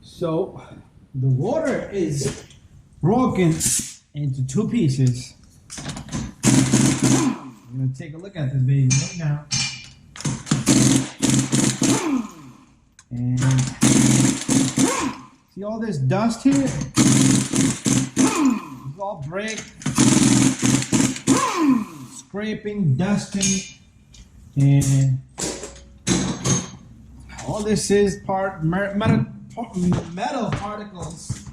So the water is broken into two pieces. I'm gonna take a look at this baby right now. And see all this dust here? It's all break, scraping, dusting, and all this is metal particles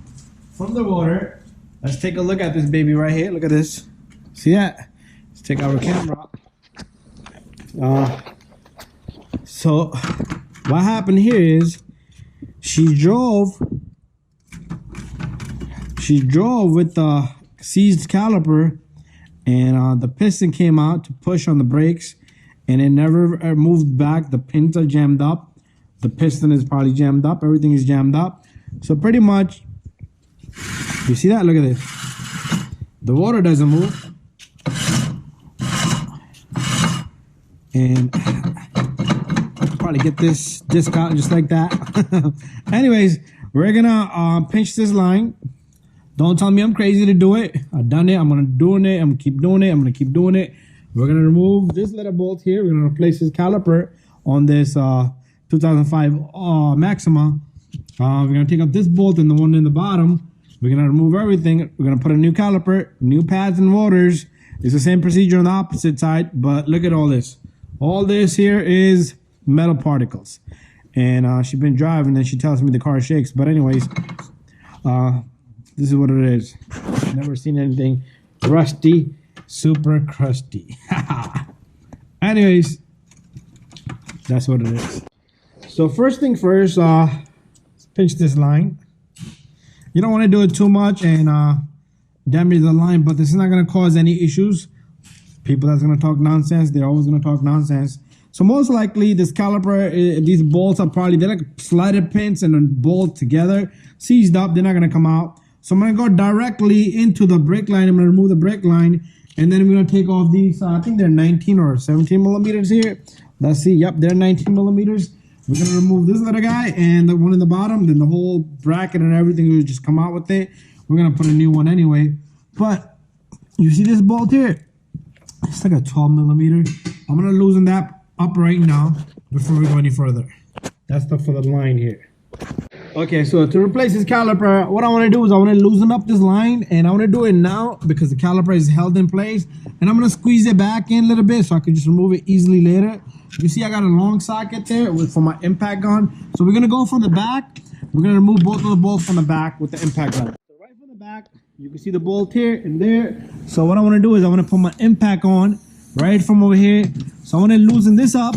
from the water. Let's take a look at this baby right here. Look at this. See that? Let's take our camera. So what happened here is she drove with the seized caliper, and the piston came out to push on the brakes, and it never moved back. The pins are jammed up. The piston is probably jammed up. Everything is jammed up. So pretty much, you see that? Look at this. The water doesn't move. And probably get this disc out just like that. Anyways, we're gonna pinch this line. Don't tell me I'm crazy to do it. I've done it. I'm gonna do it. I'm gonna keep doing it. I'm gonna keep doing it. We're gonna remove this little bolt here. We're gonna replace this caliper on this 2005 Maxima. We're gonna take up this bolt and the one in the bottom. We're gonna remove everything. We're gonna put a new caliper, new pads and rotors. It's the same procedure on the opposite side, but look at all this. All this here is metal particles. And she's been driving and she tells me the car shakes. But anyways, this is what it is. Never seen anything rusty, super crusty. Anyways, that's what it is. So first thing first, let's pinch this line. You don't want to do it too much and damage the line, but this is not going to cause any issues. People that's going to talk nonsense, they're always going to talk nonsense. So most likely this caliper, these bolts are probably, they're like slided pins and then bolt together, seized up, they're not going to come out. So I'm going to go directly into the brake line. I'm going to remove the brake line, and then I'm going to take off these, I think they're 19 or 17 millimeters here. Let's see, yep, they're 19 millimeters. We're going to remove this little guy and the one in the bottom, then the whole bracket and everything will just come out with it. We're going to put a new one anyway. But you see this bolt here? It's like a 12 millimeter. I'm going to loosen that up right now before we go any further. That's the for the line here. Okay, so to replace this caliper, what I want to do is I want to loosen up this line, and I want to do it now because the caliper is held in place, and I'm going to squeeze it back in a little bit so I can just remove it easily later. You see I got a long socket there for my impact gun. So we're going to go from the back. We're going to remove both of the bolts from the back with the impact gun. So right from the back, you can see the bolt here and there. So what I want to do is I want to put my impact on right from over here. So I want to loosen this up,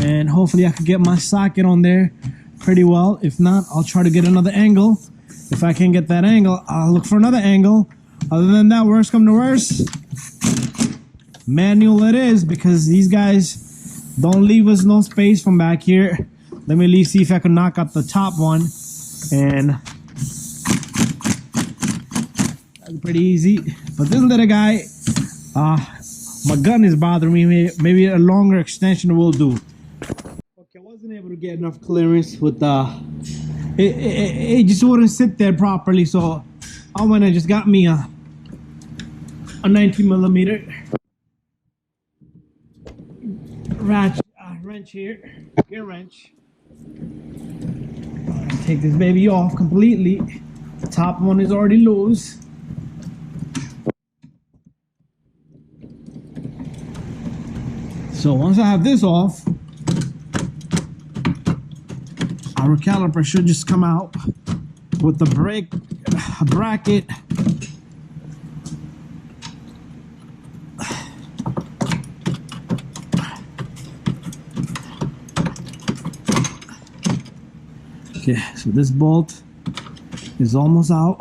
and hopefully I can get my socket on there pretty well. If not, I'll try to get another angle. If I can't get that angle, I'll look for another angle. Other than that, worst come to worst, manual it is, because these guys don't leave us no space from back here. Let me at least see if I can knock out the top one, and that's pretty easy. But this little guy, my gun is bothering me. Maybe a longer extension will do. Okay, I wasn't able to get enough clearance with it just wouldn't sit there properly, so I went and just got me a 19 millimeter wrench here, gear wrench. Take this baby off completely. The top one is already loose. So once I have this off, our caliper should just come out with the brake bracket. Okay, so this bolt is almost out.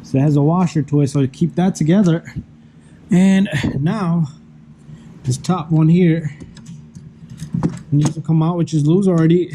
So it has a washer to it, so to keep that together. And now this top one here needs to come out, which is loose already.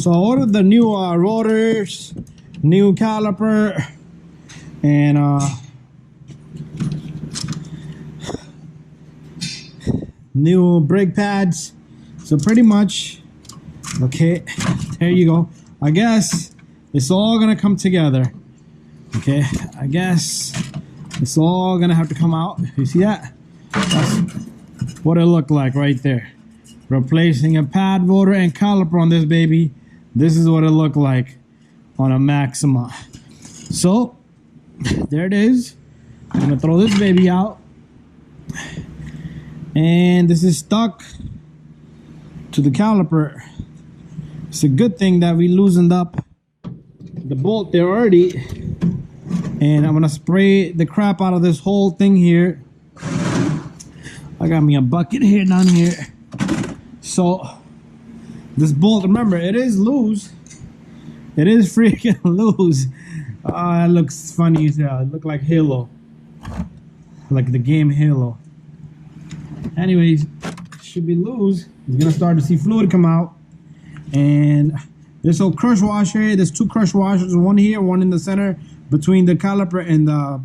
So I ordered the new rotors, new caliper, and new brake pads. So pretty much, okay, there you go. I guess it's all gonna come together. Okay, I guess it's all gonna have to come out. You see that? That's what it looked like right there. Replacing a pad, rotor, and caliper on this baby. This is what it looked like on a Maxima. So there it is. I'm gonna throw this baby out, and this is stuck to the caliper. It's a good thing that we loosened up the bolt there already, and I'm gonna spray the crap out of this whole thing here. I got me a bucket here down here. So this bolt, remember, it is loose. It is freaking loose. That looks funny as hell. It looked like Halo, like the game Halo. Anyways, should be loose. You're gonna start to see fluid come out. And this whole crush washer here, there's two crush washers, one here, one in the center between the caliper and the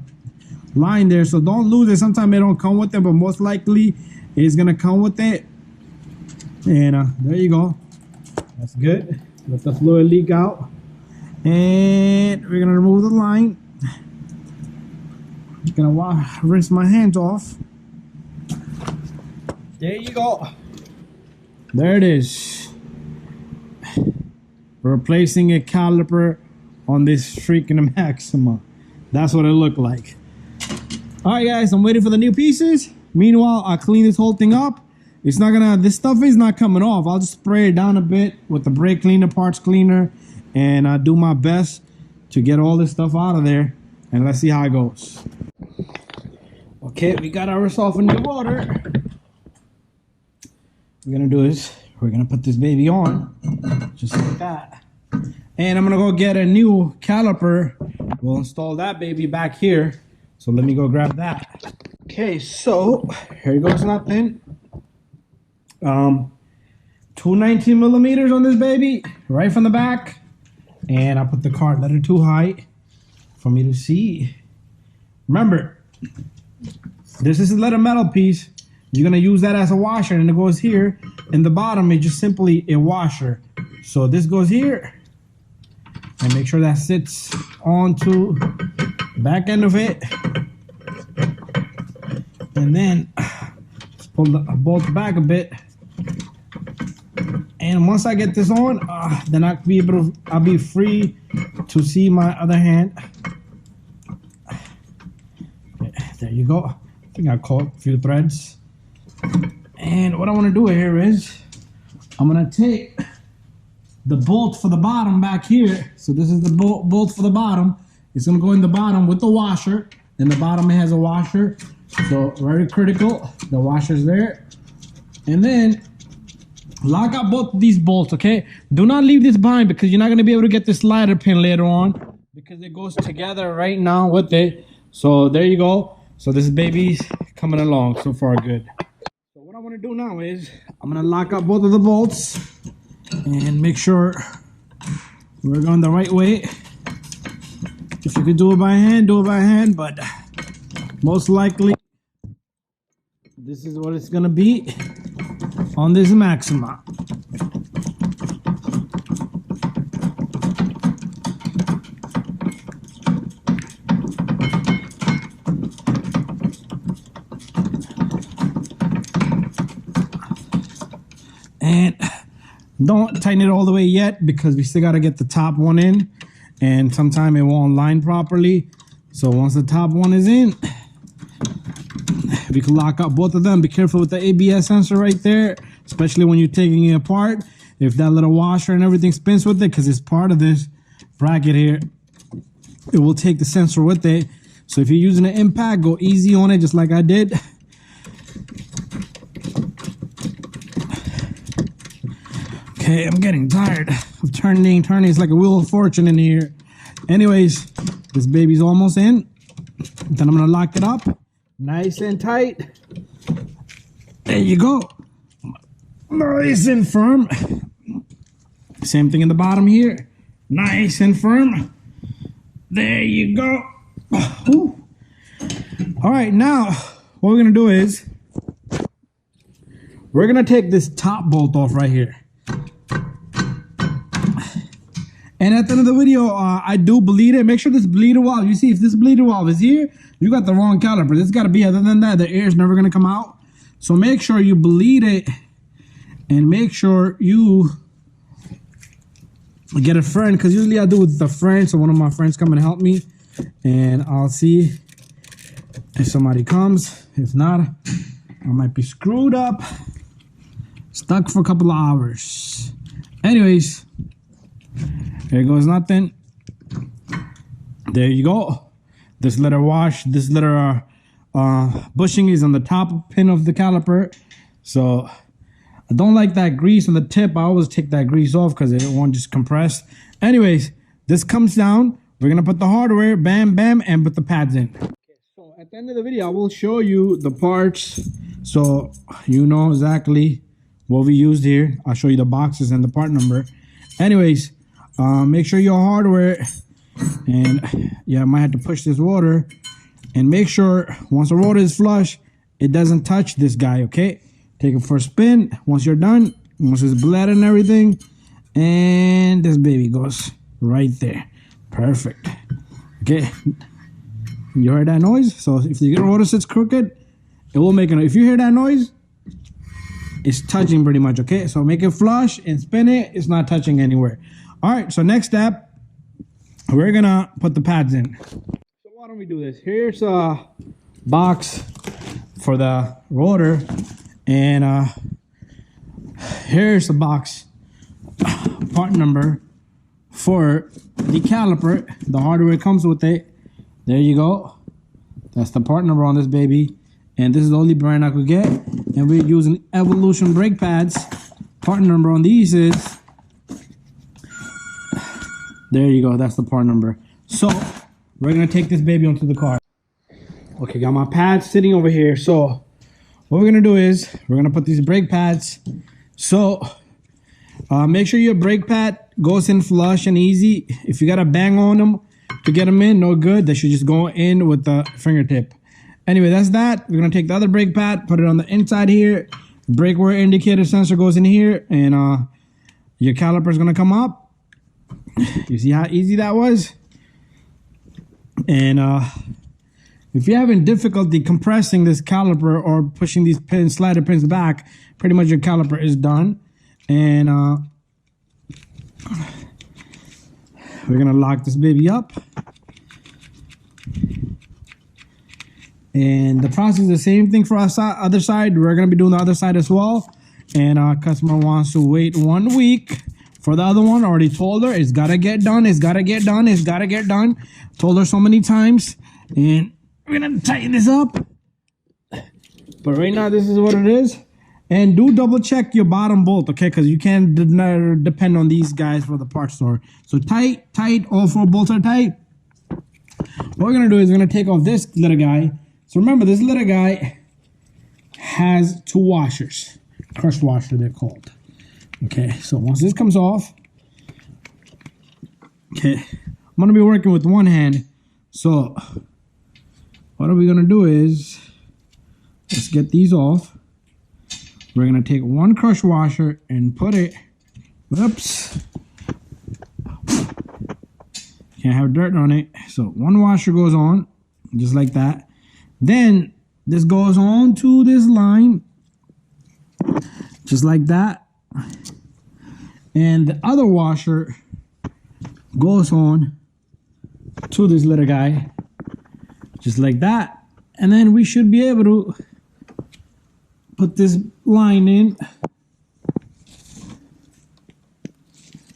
line there. So don't lose it. Sometimes they don't come with it, but most likely it's gonna come with it. And there you go. That's good. Let the fluid leak out. And we're gonna remove the line. I'm gonna rinse my hands off. There you go. There it is. Replacing a caliper on this freaking Maxima. That's what it looked like. Alright guys, I'm waiting for the new pieces. Meanwhile, I'll clean this whole thing up. It's not gonna, this stuff is not coming off. I'll just spray it down a bit with the brake cleaner, parts cleaner, and I do my best to get all this stuff out of there. And let's see how it goes. Okay, we got ourselves a new rotor. What we're gonna do is we're gonna put this baby on just like that, and I'm gonna go get a new caliper. We'll install that baby back here. So let me go grab that. Okay, so here goes nothing. 219 millimeters on this baby, right from the back, and I put the card letter too high for me to see. Remember, this is a little metal piece. You're gonna use that as a washer, and it goes here. In the bottom, it's just simply a washer. So this goes here, and make sure that sits onto the back end of it. And then just pull the bolt back a bit. And once I get this on, then I'll be free to see my other hand. Okay, there you go. I think I caught a few threads. And what I want to do here is I'm going to take the bolt for the bottom back here. So this is the bolt for the bottom. It's going to go in the bottom with the washer. In the bottom it has a washer. So very critical. The washer's there. And then lock up both of these bolts, okay? Do not leave this behind, because you're not going to be able to get this slider pin later on, because it goes together right now with it. So there you go. So this baby's coming along so far good. So what I want to do now is I'm going to lock up both of the bolts and make sure we're going the right way. If you could do it by hand, do it by hand, but most likely this is what it's going to be on this Maxima. And don't tighten it all the way yet, because we still got to get the top one in, and sometime it won't line properly. So once the top one is in, we can lock up both of them. Be careful with the ABS sensor right there, especially when you're taking it apart. If that little washer and everything spins with it, because it's part of this bracket here, it will take the sensor with it. So if you're using an impact, go easy on it, just like I did. Okay, I'm getting tired of turning. It's like a wheel of fortune in here. Anyways, this baby's almost in. Then I'm gonna lock it up nice and tight. There you go. Nice and firm. Same thing in the bottom here. Nice and firm. There you go. Ooh. All right, now what we're gonna do is we're gonna take this top bolt off right here. And at the end of the video, I do bleed it. Make sure this bleeder valve, you see if this bleeder valve is here, you got the wrong caliper. This got to be, other than that, the air is never going to come out. So make sure you bleed it and make sure you get a friend, because usually I do with the friend. So one of my friends come and help me, and I'll see if somebody comes. If not, I might be screwed up, stuck for a couple of hours. Anyways, there goes nothing. There you go. This little wash, this little bushing is on the top pin of the caliper. So I don't like that grease on the tip. I always take that grease off because it won't just compress. Anyways, this comes down. We're gonna put the hardware, bam, bam, and put the pads in. Okay, so at the end of the video, I will show you the parts so you know exactly what we used here. I'll show you the boxes and the part number. Anyways, make sure your hardware, and yeah, I might have to push this water, and make sure once the rotor is flush, it doesn't touch this guy, okay? Take it for a spin. Once you're done, once it's bled and everything, and this baby goes right there. Perfect. Okay. You heard that noise? So if the rotor sits crooked, it will make a noise. If you hear that noise, it's touching pretty much, okay? So make it flush and spin it. It's not touching anywhere. All right, so next step, we're gonna put the pads in. So why don't we do this? Here's a box for the rotor, and here's the box part number for the caliper. The hardware comes with it. There you go. That's the part number on this baby. And this is the only brand I could get. And we're using Evolution brake pads. Part number on these is, there you go. That's the part number. So we're gonna take this baby onto the car. Okay, got my pads sitting over here. So what we're gonna do is we're gonna put these brake pads. So make sure your brake pad goes in flush and easy. If you gotta bang on them to get them in, no good. They should just go in with the fingertip. Anyway, that's that. We're gonna take the other brake pad, put it on the inside here. Brake wear indicator sensor goes in here, and your caliper is gonna come up. You see how easy that was? And if you're having difficulty compressing this caliper or pushing these pins, slider pins back, pretty much your caliper is done. And we're gonna lock this baby up. And the process is the same thing for our other side. We're gonna be doing the other side as well. And our customer wants to wait 1 week for the other one. I already told her it's gotta get done, it's gotta get done, it's gotta get done. Told her so many times. And we're gonna tighten this up. But right now, this is what it is. And do double check your bottom bolt, okay? Because you can't depend on these guys for the parts store. So tight, tight, all 4 bolts are tight. What we're gonna do is we're gonna take off this little guy. So remember, this little guy has 2 washers. Crush washer, they're called. Okay, so once this comes off, okay, I'm gonna be working with one hand. So what are we gonna do is, let's get these off. We're gonna take 1 crush washer and put it, whoops, can't have dirt on it. So 1 washer goes on, just like that. Then this goes on to this line, just like that. And the other washer goes on to this little guy, just like that. And then we should be able to put this line in.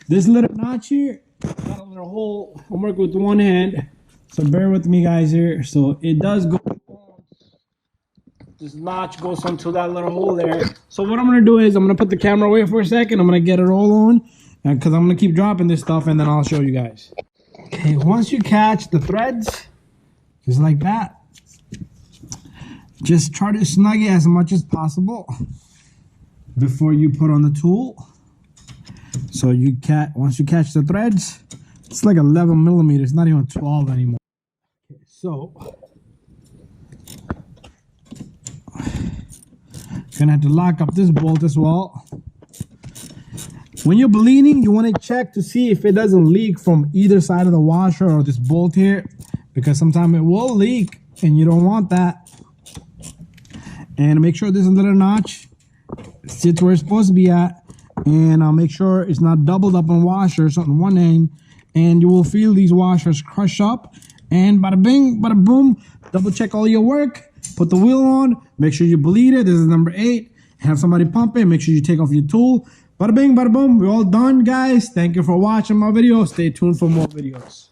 This little notch here, got a little hole. I'm working with one hand, so bear with me guys here. So it does go on. This notch goes onto that little hole there. So what I'm gonna do is I'm gonna put the camera away for a second. I'm gonna get it all on, because I'm gonna keep dropping this stuff, and then I'll show you guys. Okay, once you catch the threads, just like that, just try to snug it as much as possible before you put on the tool. So once you catch the threads, it's like 11 millimeters, not even 12 anymore. Okay, so gonna have to lock up this bolt as well. When you're bleeding, you want to check to see if it doesn't leak from either side of the washer or this bolt here, because sometimes it will leak and you don't want that. And make sure this little notch sits where it's supposed to be at, and I'll make sure it's not doubled up on washers on one end, and you will feel these washers crush up. And bada bing, bada boom, double check all your work, put the wheel on, make sure you bleed it. This is number 8. Have somebody pump it, make sure you take off your tool. Bada bing, bada boom, we're all done, guys. Thank you for watching my video. Stay tuned for more videos.